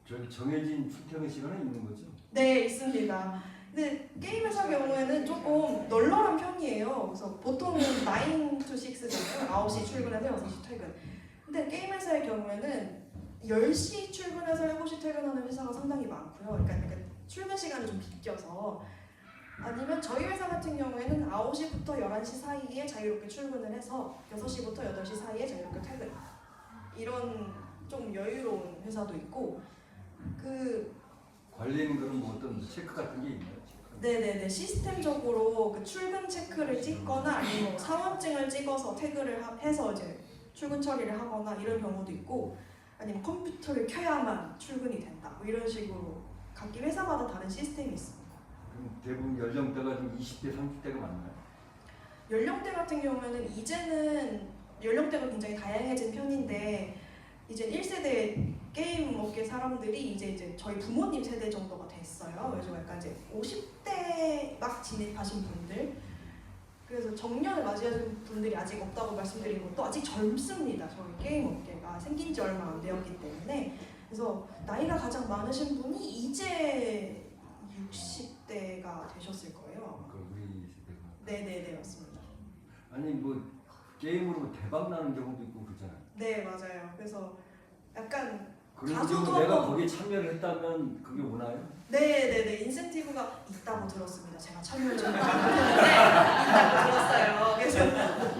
저기 정해진 출퇴근 시간은 있는 거죠? 네, 있습니다. 근데 게임 회사 경우에는 조금 널널한 편이에요. 그래서 보통은 9 to 6잖아요. 9시 출근해서 6시 퇴근. 근데 게임 회사의 경우에는 10시 출근해서 7시 퇴근하는 회사가 상당히 많고요. 그러니까 출근 시간이 좀 비껴서. 아니면 저희 회사 같은 경우에는 9시부터 11시 사이에 자유롭게 출근을 해서 6시부터 8시 사이에 자유롭게 퇴근. 이런 좀 여유로운 회사도 있고. 관리는 그런 뭐 어떤 체크 같은 게 있나요? 네네네, 시스템적으로 그 출근 체크를 찍거나 아니면 뭐 사원증을 찍어서 태그를 해서 이제 출근 처리를 하거나 이런 경우도 있고, 아니면 컴퓨터를 켜야만 출근이 된다 뭐 이런 식으로 각기 회사마다 다른 시스템이 있습니다. 그럼 대부분 연령대가 좀 20대, 30대가 많나요? 연령대 같은 경우에는 이제는 연령대가 굉장히 다양해진 편인데 이제 1세대 게임 업계 사람들이 이제 저희 부모님 세대 정도가 됐어요. 그래서 약간 이제 50대 막 진입하신 분들, 그래서 정년을 맞이하신 분들이 아직 없다고 말씀드린 것도 아직 젊습니다. 저희 게임 업계가 생긴 지 얼마 안 되었기 때문에. 그래서 나이가 가장 많으신 분이 이제 60대가 되셨을 거예요. 그 우리 세대가. 네네네, 맞습니다. 아니 뭐 게임으로 대박 나는 경우도 있고 그렇잖아요. 네, 맞아요. 그래서 약간 그리고 가수도 지금 내가 한번- 거기에 참여를 했다면 그게 오나요? 네네네, 인센티브가 있다고 들었습니다. 제가 참여를 좀 했는데 있다고 들었어요. 그래서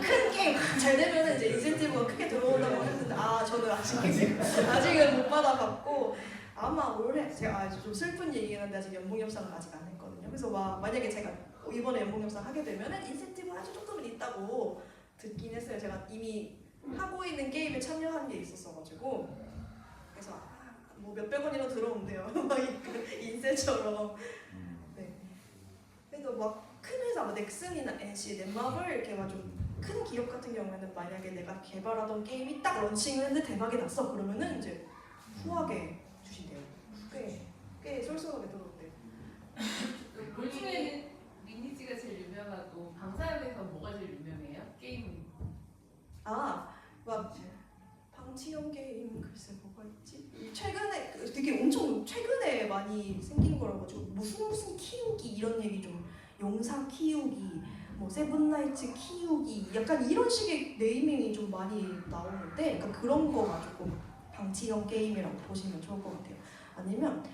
큰 게임 잘 되면 이제 인센티브가 크게 들어온다고 했는데 저는 아직은 못 받아봤고, 아마 올해 제가 좀 슬픈 얘기긴 한데 아직 연봉 협상을 아직 안 했거든요. 그래서 만약에 제가 이번에 연봉 협상 하게 되면은 인센티브 아주 조금은 있다고 듣긴 했어요. 제가 이미 하고 있는 게임에 참여한 게 있었어가지고. 그래서 뭐 몇백 원이라도 들어온대요. 막 인세처럼. 네. 그래서 막 큰 회사, 넥슨이나 NC, 넷마블 이렇게 막 좀 큰 기업 같은 경우에는 만약에 내가 개발하던 게임이 딱 런칭을 했는데 대박이 났어 그러면은 이제 후하게 주신대요. 꽤 쏠쏠하게 들어온대요. 그 중에 리니지가 제일 유명하고 방사역에서 뭐가 제일 유명해요? 게임. 막 방치형 게임 글쎄 뭐가 있지? 최근에 되게 엄청 최근에 많이 생긴 거라 가지고 무슨 키우기 이런 얘기 좀, 용사 키우기, 뭐 세븐나이츠 키우기, 약간 이런 식의 네이밍이 좀 많이 나오는데, 그러니까 그런 거가 조금 방치형 게임이라고 보시면 좋을 것 같아요. 아니면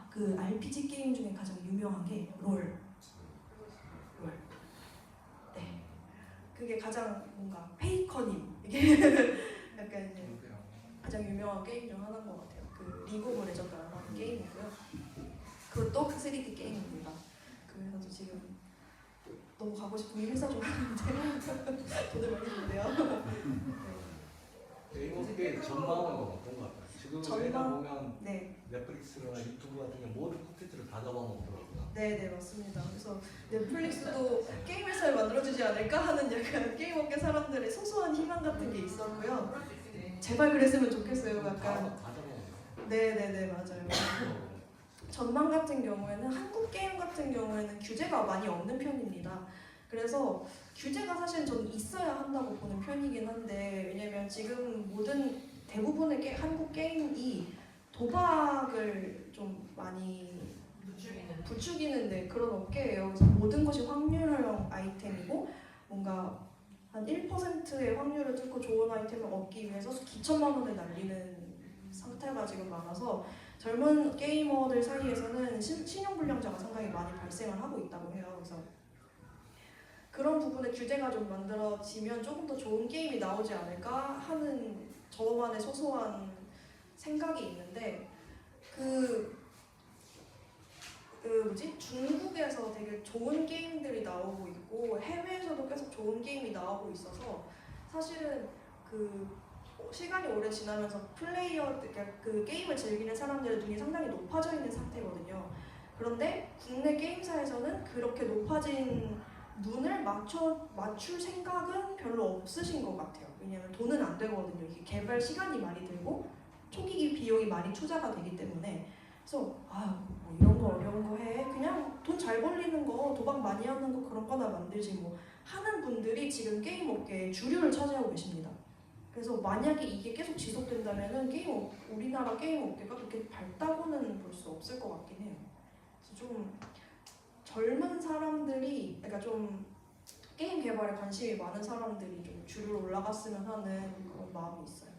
그 RPG 게임 중에 가장 유명한 게 롤. 네. 그게 가장 뭔가 페이커님 이게 약간 이제 가장 유명한 게임 중 하나인 것 같아요. 그 리그 오브 레전드라는 게임이고요. 그것도 3D 게임입니다. 그래서 지금 너무 가고 싶은 회사 좀 하는데 돈을 많이 주는데요. 게임업계 전망은 어떤 것 같아요? 지금 전망? 내가 보면 네. 넷플릭스나 유튜브 같은 게 모든 콘텐츠를 다 잡아먹더라고요. 네, 맞습니다. 그래서 넷플릭스도 게임 회사를 만들어주지 않을까 하는 약간 게임업계 사람들의 소소한 희망 같은 게 있었고요. 그럴 수 있지. 제발 그랬으면 좋겠어요. 다 약간 잡아먹어요. 네, 맞아요. 전망 같은 경우에는 한국 게임 같은 경우에는 규제가 많이 없는 편입니다. 그래서 규제가 사실 저는 있어야 한다고 보는 편이긴 한데 왜냐면 지금 모든 대부분의 한국 게임이 도박을 좀 많이 부추기는 그런 업계예요. 그래서 모든 것이 확률형 아이템이고 뭔가 한 1%의 확률을 뚫고 좋은 아이템을 얻기 위해서 기천만 원을 날리는 상태가 지금 많아서 젊은 게이머들 사이에서는 신용불량자가 상당히 많이 발생을 하고 있다고 해요. 그래서 그런 부분에 규제가 좀 만들어지면 조금 더 좋은 게임이 나오지 않을까 하는 저만의 소소한 생각이 있는데 중국에서 되게 좋은 게임들이 나오고 있고 해외에서도 계속 좋은 게임이 나오고 있어서 사실은 시간이 오래 지나면서 그 게임을 즐기는 사람들의 눈이 상당히 높아져 있는 상태거든요. 그런데 국내 게임사에서는 그렇게 높아진 눈을 맞출 생각은 별로 없으신 것 같아요. 왜냐하면 돈은 안 되거든요. 이게 개발 시간이 많이 들고 초기 비용이 많이 투자가 되기 때문에 그래서 뭐 이런 거 어려운 거 해. 그냥 돈 잘 벌리는 거, 도박 많이 하는 거 그런 거나 만들지 뭐 하는 분들이 지금 게임 업계의 주류를 차지하고 계십니다. 그래서 만약에 이게 계속 지속된다면은 우리나라 게임 업계가 그렇게 밝다고는 볼 수 없을 것 같긴 해요. 그래서 좀 젊은 사람들이, 그러니까 좀 게임 개발에 관심이 많은 사람들이 좀 주류로 올라갔으면 하는 그런 마음이 있어요.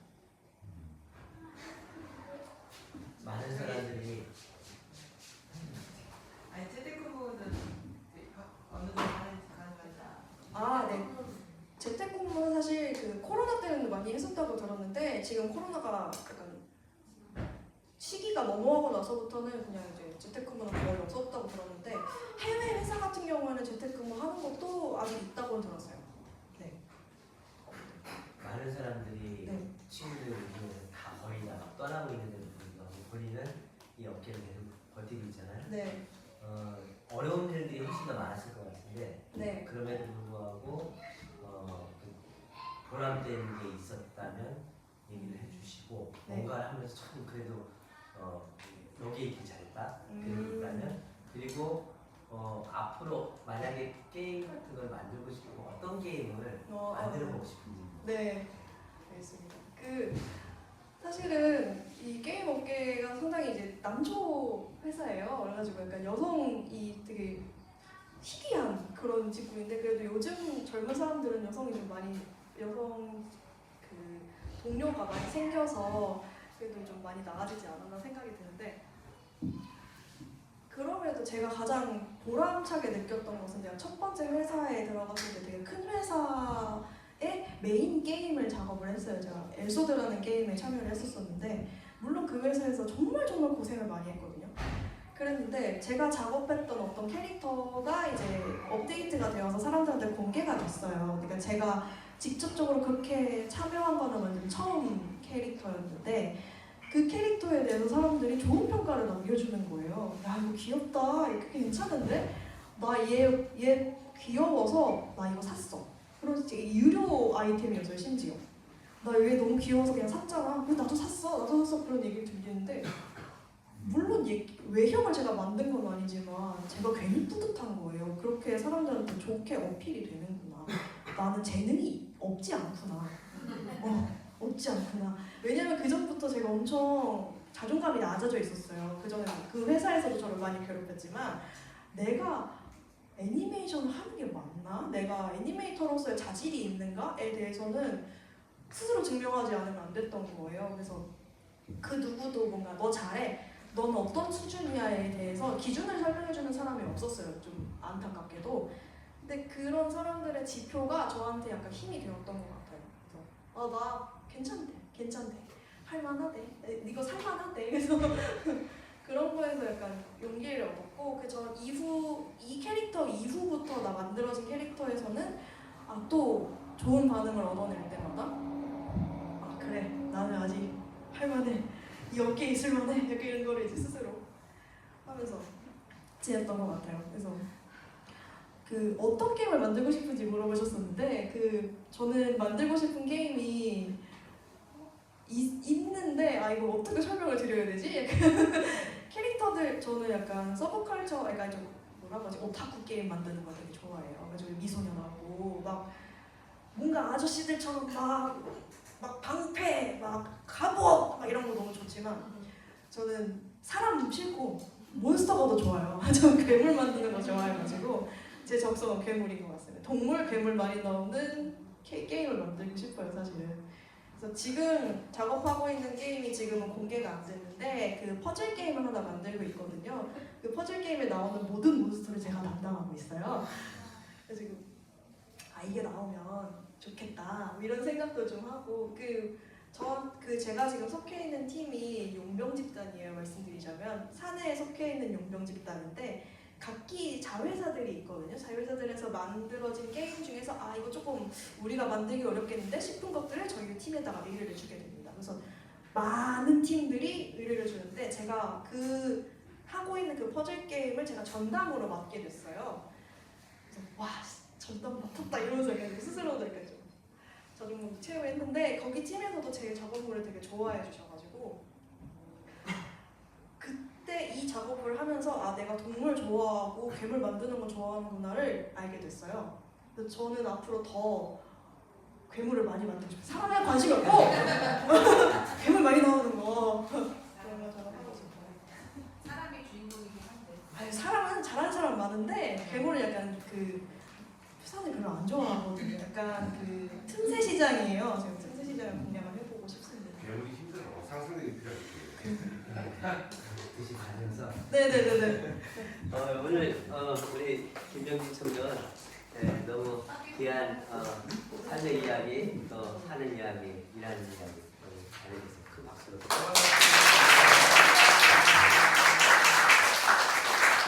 많은 사람들이 아니 재택근무는 어느 정도 가능하다. 네. 재택근무는 사실 코로나 때는 많이 했었다고 들었는데 지금 코로나가 약간 시기가 넘어가고 나서부터는 그냥 이제 재택근무는 거의 없었다고 들었는데 해외 회사 같은 경우에는 재택근무 하는 것도 아직 있다고 들었어요. 네. 많은 사람들이 네. 친구들 중에 다 거의 다 떠나고 있는 분들과 본인은 이 업계를 계속 버티고 있잖아요. 네. 어려운 일들이 훨씬 더 많았을 것 같은데 네. 그럼에도 불구하고 보람되는 게 있었다면 얘기를 해주시고 네. 뭔가를 하면서 참 그래도 여기에 있길 잘했다 그런 게 있다면 그리고 앞으로 만약에 게임 같은 걸 만들고 싶고 어떤 게임을 만들어보고 싶은지 네, 알겠습니다. 사실은 이 게임 업계가 상당히 이제 남초 회사예요. 그래가지고 약간 여성이 되게 희귀한 그런 직군인데 그래도 요즘 젊은 사람들은 여성 동료가 많이 생겨서 그래도 좀 많이 나아지지 않았나 생각이 드는데 그럼에도 제가 가장 보람차게 느꼈던 것은 제가 첫 번째 회사에 들어갔을 때 되게 큰 회사의 메인 게임을 작업을 했어요. 제가 엘소드라는 게임에 참여를 했었었는데 물론 그 회사에서 정말 고생을 많이 했거든요. 그랬는데 제가 작업했던 어떤 캐릭터가 이제 업데이트가 되어서 사람들한테 공개가 됐어요. 그러니까 제가 직접적으로 그렇게 참여한 거는 완전 처음 캐릭터였는데 그 캐릭터에 대해서 사람들이 좋은 평가를 남겨주는 거예요. 야 이거 귀엽다, 이거 괜찮은데? 나 얘 귀여워서 나 이거 샀어. 그래서 되게 유료 아이템이었어요 심지어. 나 얘 너무 귀여워서 그냥 샀잖아. 근데 나도 샀어 그런 얘기를 들리는데 물론 외형을 제가 만든 건 아니지만 제가 괜히 뿌듯한 거예요. 그렇게 사람들한테 좋게 어필이 되는구나. 나는 재능이 없지 않구나. 없지 않구나. 왜냐면 그 전부터 제가 엄청 자존감이 낮아져 있었어요. 그 전에 그 회사에서도 저를 많이 괴롭혔지만 내가 애니메이션을 하는 게 맞나? 내가 애니메이터로서의 자질이 있는가에 대해서는 스스로 증명하지 않으면 안 됐던 거예요. 그래서 그 누구도 뭔가 너 잘해, 넌 어떤 수준이야에 대해서 기준을 설명해주는 사람이 없었어요. 좀 안타깝게도. 근데 그런 사람들의 지표가 저한테 약간 힘이 되었던 것 같아요. 그래서 나 괜찮대, 할만하대, 이거 살만하대. 그래서 그런 거에서 약간 용기를 얻었고, 저 이후 이 캐릭터 이후부터 나 만들어진 캐릭터에서는 또 좋은 반응을 얻어낼 때마다 그래, 나는 아직 할만해, 이 업계에 있을만해, 약간 이런 거를 이제 스스로 하면서 지냈던 것 같아요. 그래서 그 어떤 게임을 만들고 싶은지 물어보셨었는데, 저는 만들고 싶은 게임이 있는데 이거 어떻게 설명을 드려야 되지? 캐릭터들, 저는 약간 서브컬처, 약간 좀 뭐라고 하지, 오타쿠 게임 만드는 거 되게 좋아해요. 그래서 미소년하고 막 뭔가 아저씨들처럼 막 방패, 막 갑옷 막 이런 거 너무 좋지만 저는 사람 싫고 몬스터가 더 좋아요. 저는 괴물 만드는 거 좋아해가지고 제 적성은 괴물인 것 같습니다. 동물, 괴물 많이 나오는 게임을 만들고 싶어요, 사실은. 그래서 지금 작업하고 있는 게임이 지금은 공개가 안 됐는데 그 퍼즐 게임을 하나 만들고 있거든요. 그 퍼즐 게임에 나오는 모든 몬스터를 제가 담당하고 있어요. 그래서 지금 이게 나오면 좋겠다 뭐 이런 생각도 좀 하고, 제가 지금 속해 있는 팀이 용병 집단이에요. 말씀드리자면 사내에 속해 있는 용병 집단인데 각기 자회사들이 있거든요. 자회사들에서 만들어진 게임 중에서 이거 조금 우리가 만들기 어렵겠는데 싶은 것들을 저희 팀에다가 의뢰를 주게 됩니다. 그래서 많은 팀들이 의뢰를 주는데 제가 하고 있는 그 퍼즐 게임을 제가 전담으로 맡게 됐어요. 그래서 전담 맡았다 이러면서 약간 스스로도 약간 좀 자존감 채우고 했는데, 거기 팀에서도 제 작업물을 되게 좋아해 주셔가지고 그때 이 작업을 하면서 내가 동물 좋아하고 괴물 만드는 거 좋아하는구나를 알게 됐어요. 그래서 저는 앞으로 더 괴물을 많이 만들고 싶어요. 사람에 관심이 없고 괴물 많이 나오는 거 그런 거 저는 하고 싶어요. 사람이 주인공이긴 한데. 사람은 잘하는 사람 많은데 괴물은 약간 표현을 별로 안 좋아하거든요. 약간 틈새 시장이에요. 제가 틈새 시장을 공략을 해보고 싶습니다. 괴물이 힘들어. 상상력이 필요하지. 뜻이 가면서 네네네네. 오늘 우리 김정진 청년 너무 귀한 삶의 이야기, 또 하는 이야기, 일하는 이야기 잘해주셔서 큰 박수로.